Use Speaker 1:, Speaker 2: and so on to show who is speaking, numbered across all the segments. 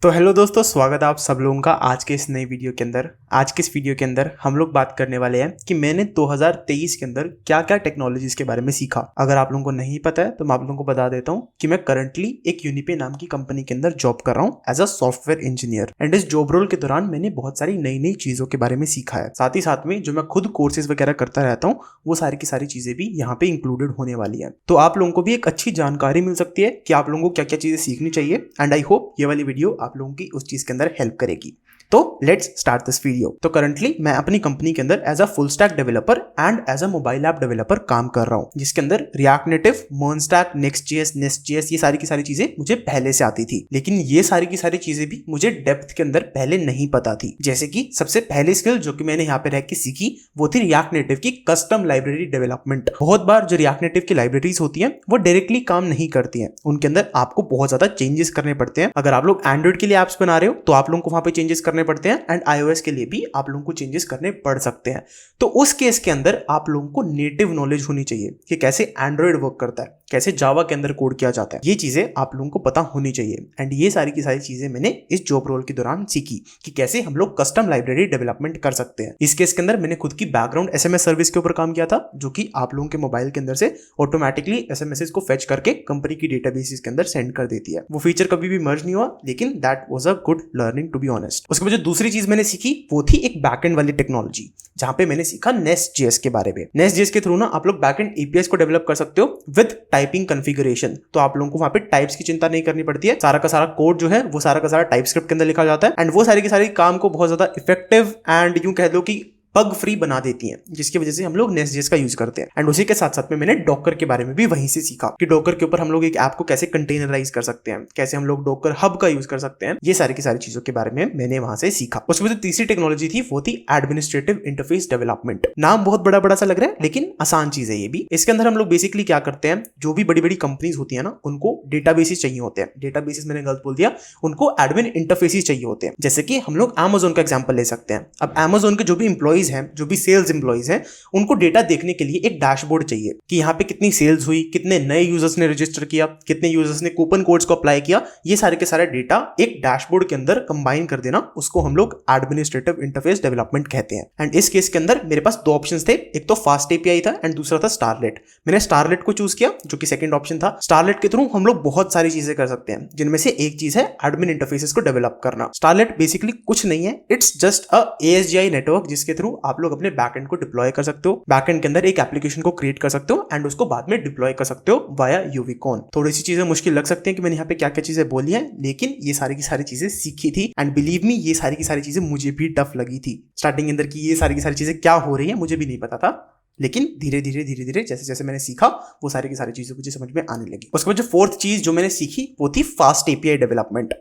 Speaker 1: तो हेलो दोस्तों, स्वागत है आप सब लोगों का आज के इस नई वीडियो के अंदर। आज के इस वीडियो के अंदर हम लोग बात करने वाले हैं कि मैंने 2023 के अंदर क्या क्या टेक्नोलॉजीज के बारे में सीखा। अगर आप लोगों को नहीं पता है तो मैं आप लोगों को बता देता हूं कि मैं करंटली एक यूनिपे नाम की कंपनी के अंदर जॉब कर रहा हूं as a software engineer. And इस जॉब रोल के दौरान मैंने बहुत सारी नई नई चीजों के बारे में सीखा है। साथ ही साथ में जो मैं खुद कोर्सेज वगैरह करता रहता हूँ वो सारी की सारी चीजें भी यहाँ पे इंक्लूडेड होने वाली है। तो आप लोगों को भी एक अच्छी जानकारी मिल सकती है कि आप लोगों को क्या क्या चीजें सीखनी चाहिए। एंड आई होप ये वाली वीडियो आप लोगों की उस चीज के अंदर हेल्प करेगी। तो लेट्स स्टार्ट दिस वीडियो। तो करंटली मैं अपनी कंपनी के अंदर as a full stack developer and as a mobile app developer काम कर रहा हूं, जिसके अंदर React Native, MERN stack, Next JS, Nest JS ये सारी की सारी चीजें मुझे पहले से आती थी। लेकिन ये सारी की सारी चीजें भी मुझे डेप्थ के अंदर पहले नहीं पता थी। जैसे कि सबसे पहली स्किल जो कि मैंने यहाँ पे रह के सीखी वो थी रिएक्ट नेटिव की कस्टम लाइब्रेरी डेवलपमेंट। बहुत बार जो रिएक्ट नेटिव की लाइब्रेरीज होती हैं वो डायरेक्टली काम नहीं करती हैं, उनके अंदर आपको बहुत ज्यादा चेंजेस करने पड़ते हैं। अगर आप लोग एंड्रॉइड के लिए एप्स बना रहे हो तो आप लोगों को वहां पे चेंजेस करने पड़ते हैं एंड iOS के लिए भी आप लोगों को चेंजेस करने पड़ सकते हैं। तो उस केस के अंदर आप लोगों को नेटिव नॉलेज होनी चाहिए कि कैसे एंड्रॉइड वर्क करता है, कैसे जावा के अंदर कोड किया जाता है। ये चीजें आप लोगों को पता होनी चाहिए। एंड ये सारी की सारी चीजें मैंने इस जॉब रोल के दौरान सीखी कि कैसे हम लोग कस्टम लाइब्रेरी डेवलपमेंट कर सकते हैं। इस केस के अंदर मैंने खुद की बैकग्राउंड एसएमएस सर्विस के ऊपर काम किया था, जो कि आप लोगों के मोबाइल के अंदर से ऑटोमेटिकली एसएमएस को फेच करके कंपनी की डेटाबेसेस के अंदर सेंड कर देती है। वो फीचर कभी भी मर्ज नहीं हुआ, लेकिन that was a good learning to be honest. उसके बाद जो दूसरी चीज मैंने सीखी वो थी एक बैकएंड वाली टेक्नोलॉजी, जहां पे मैंने सीखा नेस्ट.जेएस के बारे में। नेस्ट.जेएस के थ्रू ना आप लोग बैकएंड एपीआईज को डेवलप कर सकते हो विद टाइपिंग कॉन्फ़िगरेशन। तो आप लोगों को वहां पे टाइप्स की चिंता नहीं करनी पड़ती है। सारा का सारा कोड जो है वो सारा का सारा टाइपस्क्रिप्ट के अंदर लिखा जाता है एंड वो सारी की सारी काम को बहुत ज्यादा इफेक्टिव एंड यूं कह लो कि बग फ्री बना देती हैं, जिसकी वजह से हम लोग नेस्ट.जेएस का यूज करते हैं। एंड उसी के साथ साथ में मैंने डॉकर के बारे में भी वहीं से सीखा कि डॉकर के ऊपर हम लोग एक ऐप को कैसे कंटेनराइज कर सकते हैं, कैसे हम लोग डॉकर हब का यूज कर सकते हैं। ये सारी की सारी चीजों के बारे में मैंने वहां से सीखा। उसके बाद तीसरी टेक्नोलॉजी थी वो थी एडमिनिस्ट्रेटिव इंटरफेस डेवलपमेंट। नाम बहुत बड़ा बड़ा सा लग रहा है लेकिन आसान चीज है ये भी। इसके अंदर हम लोग बेसिकली क्या करते हैं, जो भी बड़ी बड़ी कंपनीज होती है ना उनको डेटाबेसेस चाहिए होते हैं। डेटाबेसेस मैंने गलत बोल दिया, उनको एडमिन इंटरफेसेस चाहिए होते हैं। जैसे कि हम लोग Amazon का एग्जांपल ले सकते हैं। अब Amazon के जो भी इंप्लॉइज हैं, जो भी सेल्स एम्प्लॉइज हैं, उनको डेटा देखने के लिए एक डैशबोर्ड चाहिए कि यहाँ पे कितनी सेल्स हुई, कितने नए यूजर्स ने रजिस्टर किया, कितने यूजर्स ने कूपन कोड्स को अप्लाई किया। ये सारे के सारे डेटा एक डैशबोर्ड के अंदर कंबाइन कर देना, उसको हम लोग एडमिनिस्ट्रेटिव इंटरफेस डेवलपमेंट कहते हैं। एंड इस केस के अंदर मेरे पास दो ऑप्शंस थे, एक तो फास्ट एपीआई था एंड दूसरा था स्टारलेट। मैंने स्टारलेट को चूज किया जो कि सेकंड ऑप्शन था। स्टारलेट के थ्रू हम लोग बहुत सारी चीजें कर सकते हैं, जिनमें से एक चीज है एडमिन इंटरफेसेस को डेवलप करना। स्टारलेट बेसिकली कुछ नहीं है, it's just a ASGI network, जिसके थ्रू आप लोग अपने बैकएंड को डिप्लॉय कर सकते हो। बैकएंड के अंदर एक एप्लीकेशन को क्रिएट कर सकते हो एंड उसको बाद में डिप्लॉय कर सकते हो वाया यूवीकॉन। थोड़ी सी चीजें मुश्किल लग सकती हैं कि मैंने यहाँ पे क्या क्या चीजें बोली हैं, लेकिन ये सारी की सारी चीजें सीखी थी। एंड बिलीव मी, ये सारी की सारी चीजें मुझे भी टफ लगी थी स्टार्टिंग के अंदर कि ये सारी की सारी चीजें क्या हो रही है, मुझे भी नहीं पता था। लेकिन धीरे धीरे जैसे जैसे मैंने सीखा वो सारी की सारी चीजें मुझे समझ में आने लगी। उसके बाद जो फोर्थ चीज जो मैंने सीखी वो थी फास्ट एपीआई डेवलपमेंट।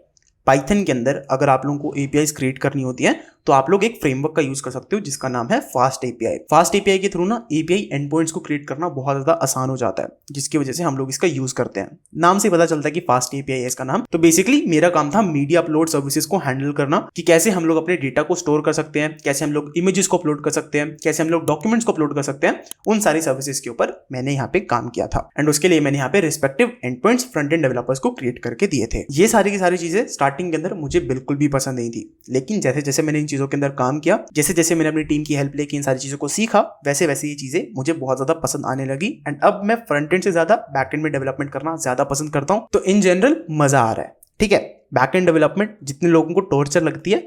Speaker 1: पाइथन के अंदर अगर आप लोगों को एपीआईज क्रिएट करनी होती है तो आप लोग एक फ्रेमवर्क का यूज कर सकते हो जिसका नाम है फास्ट एपीआई। फास्ट एपीआई के थ्रू ना एपीआई एंड पॉइंट्स को क्रिएट करना बहुत ज्यादा आसान हो जाता है, जिसकी वजह से हम लोग इसका यूज करते हैं। नाम से पता चलता है कि फास्ट एपीआई है इसका नाम। तो बेसिकली मेरा काम था मीडिया अपलोड सर्विसेज को हैंडल करना, कि कैसे हम लोग अपने डेटा को स्टोर कर सकते हैं, कैसे हम लोग इमेजेस को अपलोड कर सकते हैं, कैसे हम लोग डॉक्यूमेंट्स को अपलोड कर सकते हैं। उन सारी सर्विसेज के ऊपर मैंने यहाँ पे काम किया था एंड उसके लिए मैंने यहाँ पे respective and points front end developers को क्रिएट करके दिए थे। ये सारी की सारी चीजें स्टार्टिंग के अंदर मुझे बिल्कुल भी पसंद नहीं थी, लेकिन जैसे जैसे मैंने इन चीजों के अंदर काम किया, जैसे जैसे मैंने अपनी टीम की हेल्प लेके इन सारी चीजों को सीखा, वैसे वैसे ये चीजें मुझे बहुत ज्यादा पसंद आने लगी। एंड अब मैं फ्रंट एंड से ज्यादा बैक एंड में डेवलपमेंट करना ज्यादा पसंद करता हूं। तो इन जनरल मजा आ रहा है। ठीक है, बैक एंड डेवलपमेंट जितने लोगों को टॉर्चर लगती है,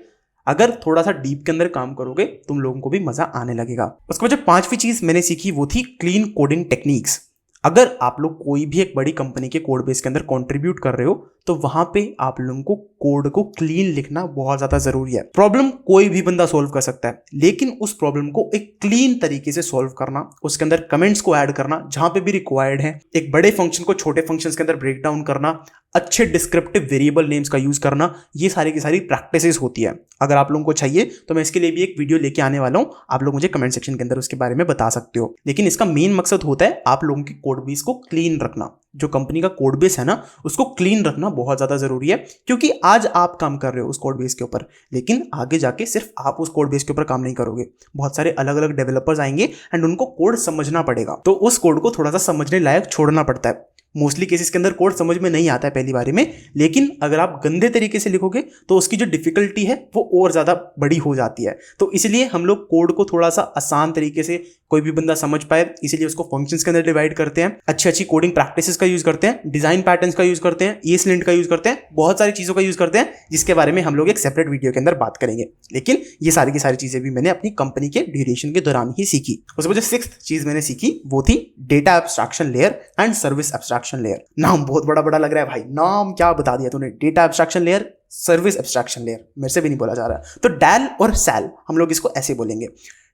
Speaker 1: अगर थोड़ा सा डीप के अंदर काम करोगे तुम लोगों को भी मजा आने लगेगा। उसके बाद जो पांचवी चीज मैंने सीखी वो थी क्लीन कोडिंग टेक्निक्स। अगर आप लोग कोई भी एक बड़ी कंपनी के कोड बेस के अंदर कंट्रीब्यूट कर रहे हो तो वहां पे आप लोगों को कोड को क्लीन लिखना बहुत ज्यादा जरूरी है। प्रॉब्लम कोई भी बंदा सॉल्व कर सकता है, लेकिन उस प्रॉब्लम को एक क्लीन तरीके से सॉल्व करना, उसके अंदर कमेंट्स को ऐड करना जहां पे भी रिक्वायर्ड है, एक बड़े फंक्शन को छोटे फंक्शंस के अंदर ब्रेक डाउन करना, अच्छे डिस्क्रिप्टिव वेरिएबल नेम्स का यूज करना, ये सारी की सारी प्रैक्टिसेस होती है। अगर आप लोगों को चाहिए तो मैं इसके लिए भी एक वीडियो लेके आने वाला हूं, आप लोग मुझे कमेंट सेक्शन के अंदर उसके बारे में बता सकते हो। लेकिन इसका मेन मकसद होता है आप लोगों की कोड बेस को क्लीन रखना। जो कंपनी का कोड बेस है ना उसको क्लीन रखना बहुत ज्यादा जरूरी है, क्योंकि आज आप काम कर रहे हो उस कोड बेस के ऊपर, लेकिन आगे जाके सिर्फ आप उस कोड बेस के ऊपर काम नहीं करोगे, बहुत सारे अलग अलग डेवलपर्स आएंगे एंड उनको कोड समझना पड़ेगा। तो उस कोड को थोड़ा सा समझने लायक छोड़ना पड़ता है। मोस्टली केसेस के अंदर कोड समझ में नहीं आता है पहली बारी में, लेकिन अगर आप गंदे तरीके से लिखोगे तो उसकी जो डिफिकल्टी है वो और ज़्यादा बड़ी हो जाती है। तो इसलिए हम लोग कोड को थोड़ा सा आसान तरीके से कोई भी बंदा समझ पाए, इसीलिए उसको फंक्शंस के अंदर डिवाइड करते हैं, अच्छी अच्छी कोडिंग प्रैक्टिसेस का यूज करते हैं, डिजाइन पैटर्न्स का यूज करते हैं, ESLint का यूज करते हैं, बहुत सारी चीज़ों का यूज करते हैं, जिसके बारे में हम लोग एक सेपरेट वीडियो के अंदर बात करेंगे। लेकिन ये सारी की सारी चीज़ें भी मैंने अपनी कंपनी के ड्यूरेशन के दौरान ही सीखी। उसमें जो 6th चीज़ मैंने सीखी वो थी data abstraction layer and service abstraction layer. नाम बहुत बड़ा बड़ा लग रहा है भाई, नाम क्या बता दिया तूने, data abstraction layer, service abstraction layer, मेरे से भी नहीं बोला जा रहा। तो डैल और सैल हम लोग इसको ऐसे बोलेंगे।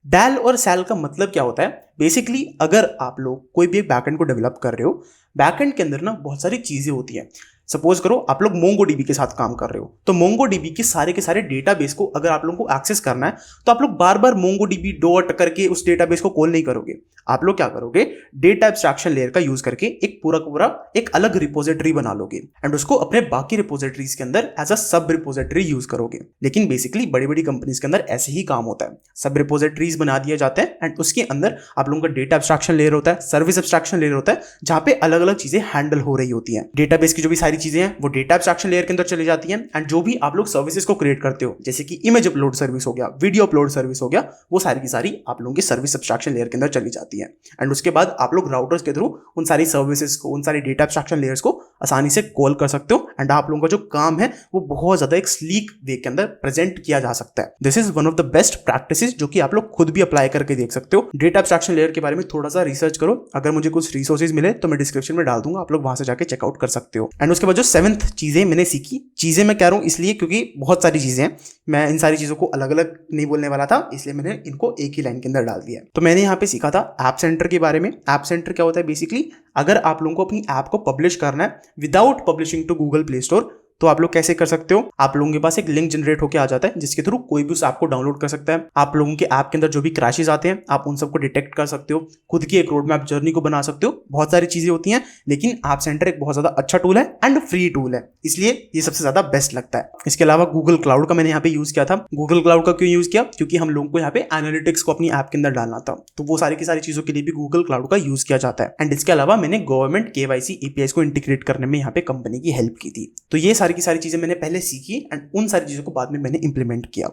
Speaker 1: डैल और सैल का मतलब क्या होता है? बेसिकली अगर आप लोग कोई भी एक बैकएंड को डेवलप कर रहे हो, बैकएंड के अंदर ना बहुत सारी चीज़ें होती हैं। सपोज करो आप लोग MongoDB के साथ काम कर रहे हो, तो MongoDB के सारे डेटाबेस को अगर आप लोगों को एक्सेस करना है तो आप लोग बार बार MongoDB डॉट करके उस डेटाबेस को कॉल नहीं करोगे। आप लोग क्या करोगे, डेटा एब्स्ट्रैक्शन लेयर का यूज करके एक पूरा एक अलग रिपोजिटरी बना लोगे एंड उसको अपने बाकी रिपोजिटरीज के अंदर एज अ सब रिपोजिटरी यूज करोगे। लेकिन बेसिकली बड़ी बड़ी कंपनीज के अंदर ऐसे ही काम होता है, सब रिपोजिटरीज बना दिए जाते हैं एंड उसके अंदर आप लोगों का डेटा एब्स्ट्रैक्शन लेयर होता है, सर्विस एब्स्ट्रैक्शन लेयर होता है, जहां पे अलग अलग चीजें हैंडल हो रही होती हैं। डेटाबेस की जो भी सारी चीजें हैं वो डेटा एब्स्ट्रैक्शन लेयर के अंदर चली जाती हैं एंड जो भी आप लोग सर्विसेज को क्रिएट करते हो, जैसे कि इमेज अपलोड सर्विस हो गया, वीडियो अपलोड सर्विस हो गया, वो सारी की सारी आप लोगों की सर्विस एब्स्ट्रैक्शन लेयर के अंदर चली जाती है। एंड उसके बाद आप लोग राउटर्स के थ्रू उन सारी सर्विसेज को, उन सारी डेटा एब्स्ट्रैक्शन लेयर्स को आसानी से कॉल कर सकते हो एंड आप लोगों का जो काम है वो बहुत ज्यादा एक स्लीक वे के अंदर प्रेजेंट किया जा सकता है। This is one of the best practices जो कि आप लोग खुद भी अप्लाई करके देख सकते हो। डेटा एब्स्ट्रैक्शन लेयर के बारे में थोड़ा सा रिसर्च करो, अगर मुझे कुछ रिसोर्सेज मिले तो मैं डिस्क्रिप्शन में डाल दूंगा, आप लोग वहां से जाके चेकआउट कर सकते हो। एंड उसके बाद जो 7th चीजें मैंने सीखी, चीजें मैं कह रहा हूं इसलिए क्योंकि बहुत सारी चीजें हैं, मैं इन सारी चीजों को अलग अलग नहीं बोलने वाला था, इसलिए मैंने इनको एक ही लाइन के अंदर डाल दिया। तो मैंने यहाँ पे सीखा था ऐप सेंटर के बारे में। ऐप सेंटर क्या होता है? बेसिकली अगर आप लोगों को अपनी ऐप को पब्लिश करना है without publishing to Google Play Store, तो आप लोग कैसे कर सकते हो? आप लोगों के पास एक लिंक जनरेट होकर आ जाता है जिसके थ्रू कोई भी उस ऐप को डाउनलोड कर सकता है। आप लोगों के ऐप के अंदर जो भी क्रैशेस आते हैं आप उन सबको डिटेक्ट कर सकते हो, खुद की एक रोड मैप जर्नी को बना सकते हो, बहुत सारी चीजें होती हैं। लेकिन ऐप सेंटर एक बहुत ज्यादा अच्छा टूल है एंड फ्री टूल है, इसलिए ये सबसे ज्यादा बेस्ट लगता है। इसके अलावा गूगल क्लाउड का मैंने यहाँ पे यूज किया था। गूगल क्लाउड का क्यों यूज किया? क्योंकि हम लोगों को यहाँ पे एनालिटिक्स को अपनी ऐप के अंदर डालना था, तो वो सारी की सारी चीजों के लिए भी गूगल क्लाउड का यूज किया जाता है। एंड इसके अलावा मैंने गवर्नमेंट KYC APIs को इंटीग्रेट करने में यहाँ पे कंपनी की हेल्प की थी। तो ये सारी की सारी चीजें मैंने पहले सीखी एंड उन सारी चीजों को बाद में मैंने इंप्लीमेंट किया।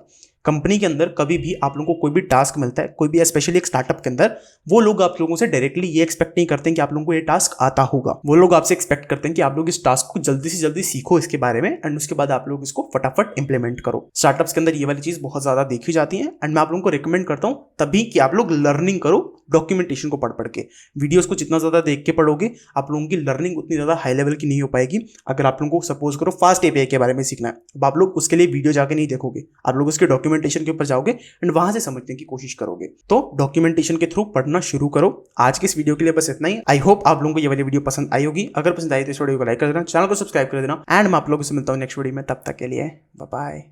Speaker 1: कंपनी के अंदर कभी भी आप लोगों को कोई भी टास्क मिलता है, कोई भी स्पेशली एक स्टार्टअप के अंदर, वो लोग आप लोगों से डायरेक्टली ये एक्सपेक्ट नहीं करते हैं कि आप लोगों को ये टास्क आता होगा। वो लोग आपसे एक्सपेक्ट करते हैं कि आप लोग इस टास्क को जल्दी से जल्दी सीखो इसके बारे में एंड उसके बाद आप लोग इसको फटाफट इंप्लीमेंट करो। स्टार्टअप्स के अंदर ये वाली चीज बहुत ज्यादा देखी जाती है एंड मैं आप लोगों को रिकमेंड करता हूँ तभी कि आप लोग लर्निंग करो डॉक्यूमेंटेशन को पढ़ के। वीडियोस को जितना ज्यादा देख के पढ़ोगे आप लोगों की लर्निंग उतनी ज्यादा हाई लेवल की नहीं हो पाएगी। अगर आप लोगों को सपोज करो फास्ट API के बारे में सीखना है, अब आप लोग उसके लिए वीडियो जाके नहीं देखोगे, आप लोग उसके डॉक्यूमेंटेशन के ऊपर जाओगे एंड वहां से समझने की कोशिश करोगे। तो डॉक्यूमेंटेशन के थ्रू पढ़ना शुरू करो। आज के इस वीडियो के लिए बस इतना ही। आई होप आप लोगों को ये वाली वीडियो पसंद आई होगी। अगर पसंद आई तो इस वीडियो को लाइक कर देना, चैनल को सब्सक्राइब कर देना एंड मैं आप लोगों से मिलता हूँ नेक्स्ट वीडियो में। तब तक के लिए बाय बाय।